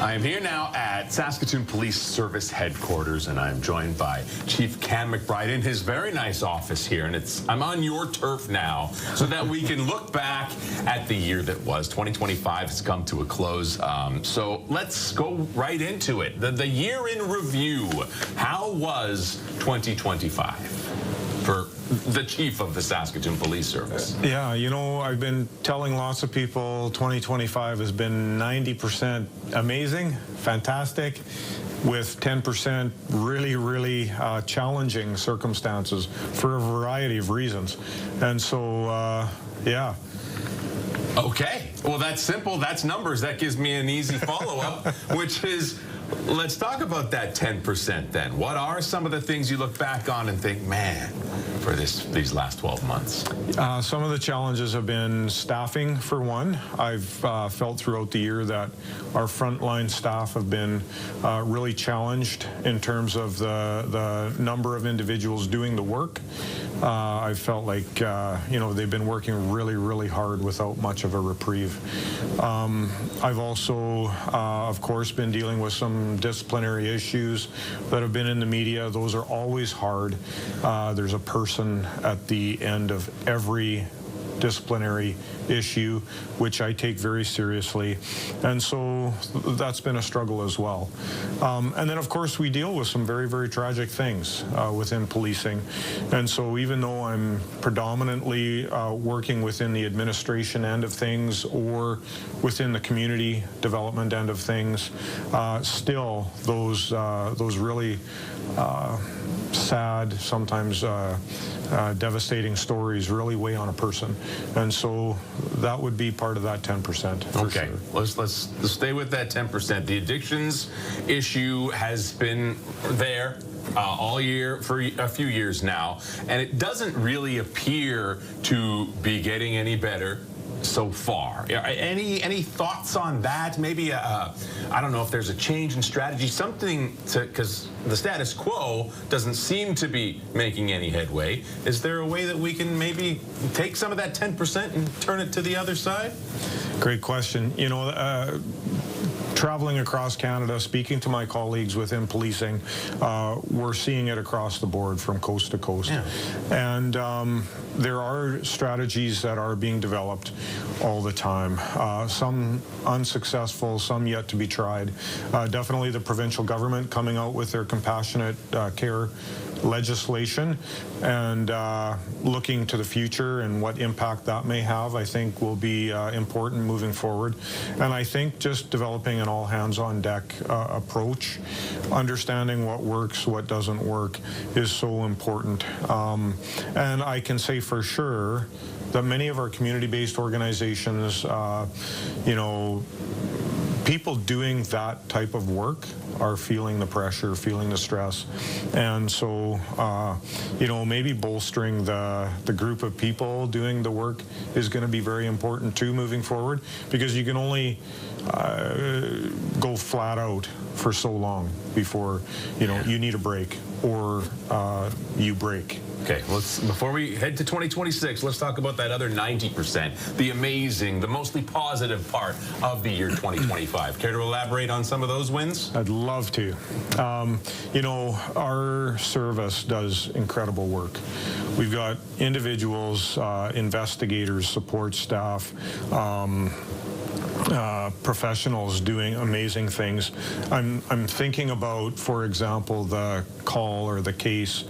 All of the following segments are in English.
I am here now at Saskatoon Police Service Headquarters, and I'm joined by Chief Cam McBride in his very nice office here. And I'm on your turf now so that we can look back at the year that was. 2025 has come to a close. So let's go right into it. The year in review. How was 2025 for the chief of the Saskatoon Police Service? Yeah, you know, I've been telling lots of people 2025 has been 90% amazing, fantastic, with 10% really challenging circumstances for a variety of reasons. And so, yeah. Okay, well, that's simple. That's numbers. That gives me an easy follow-up, which is, let's talk about that 10% then. What are some of the things you look back on and think, man, for these last 12 months? Some of the challenges have been staffing, for one. I've felt throughout the year that our frontline staff have been really challenged in terms of the number of individuals doing the work. I felt like, you know, they've been working really hard without much of a reprieve. I've also, of course, been dealing with some disciplinary issues that have been in the media. Those are always hard. There's a person at the end of every disciplinary issue, which I take very seriously, and so that's been a struggle as well. And then, of course, we deal with some very tragic things within policing, and so even though I'm predominantly working within the administration end of things or within the community development end of things, still those really sad, sometimes devastating stories really weigh on a person, and so that would be part of that 10%. Okay, sure. let's stay with that 10%. The addictions issue has been there all year for a few years now, and it doesn't really appear to be getting any better so far. Any thoughts on that? Maybe I don't know if there's a change in strategy, something to, because the status quo doesn't seem to be making any headway. Is there a way that we can maybe take some of that 10% and turn it to the other side? Great question. You know, traveling across Canada, speaking to my colleagues within policing, we're seeing it across the board from coast to coast. Yeah. And there are strategies that are being developed all the time. Some unsuccessful, some yet to be tried. Definitely the provincial government coming out with their compassionate care legislation and looking to the future and what impact that may have, I think will be important moving forward. And I think just developing an all-hands-on-deck approach, understanding what works, what doesn't work, is so important. And I can say for sure that many of our community-based organizations, you know, people doing that type of work are feeling the pressure, feeling the stress, and so you know, maybe bolstering the group of people doing the work is going to be very important too moving forward, because you can only go flat out for so long before, you know, you need a break or you break. Okay, before we head to 2026, let's talk about that other 90%, the amazing, the mostly positive part of the year 2025. Care to elaborate on some of those wins? I'd love to. You know, our service does incredible work. We've got individuals, investigators, support staff, professionals doing amazing things. I'm thinking about, for example, the call or the case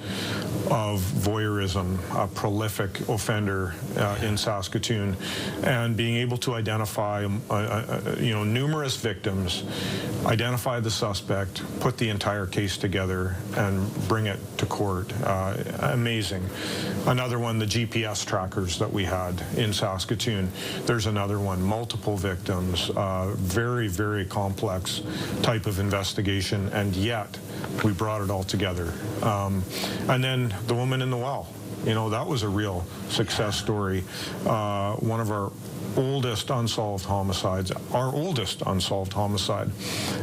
of voyeurism, a prolific offender in Saskatoon, and being able to identify you know, numerous victims, identify the suspect, put the entire case together, and bring it to court. Amazing. Another one, the GPS trackers that we had in Saskatoon. There's another one, multiple victims, very complex type of investigation, and yet we brought it all together. And then the woman in the well, you know, that was a real success story. One of our oldest unsolved homicides, our oldest unsolved homicide,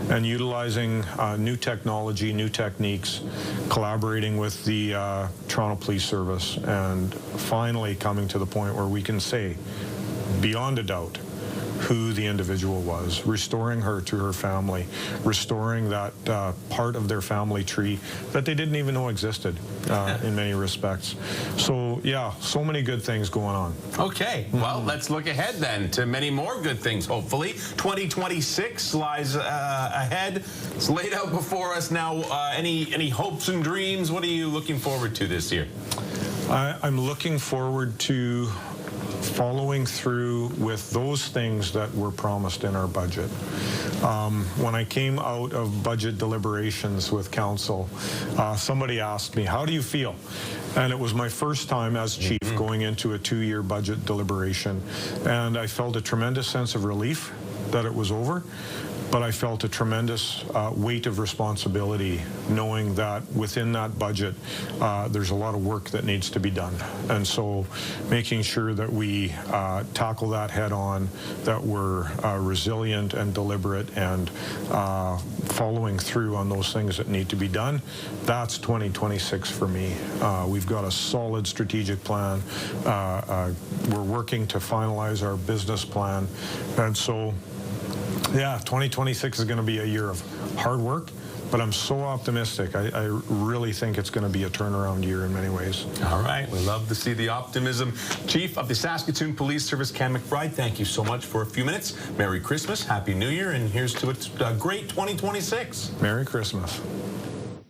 and utilizing new technology, new techniques, collaborating with the Toronto Police Service, and finally coming to the point where we can say, beyond a doubt, who the individual was, restoring her to her family, restoring that part of their family tree that they didn't even know existed in many respects. So yeah, so many good things going on. Okay, well, let's look ahead then to many more good things, hopefully. 2026 lies ahead. It's laid out before us now. Any hopes and dreams? What are you looking forward to this year? I'm looking forward to following through with those things that were promised in our budget. When I came out of budget deliberations with council, somebody asked me, how do you feel? And it was my first time as chief going into a 2-year budget deliberation. And I felt a tremendous sense of relief that it was over. But I felt a tremendous weight of responsibility knowing that within that budget there's a lot of work that needs to be done. And so making sure that we tackle that head on, that we're resilient and deliberate and following through on those things that need to be done, that's 2026 for me. We've got a solid strategic plan. We're working to finalize our business plan. And so yeah, 2026 is going to be a year of hard work, but I'm so optimistic. I really think it's going to be a turnaround year in many ways. All right. We love to see the optimism. Chief of the Saskatoon Police Service, Ken McBride, thank you so much for a few minutes. Merry Christmas, Happy New Year, and here's to a great 2026. Merry Christmas.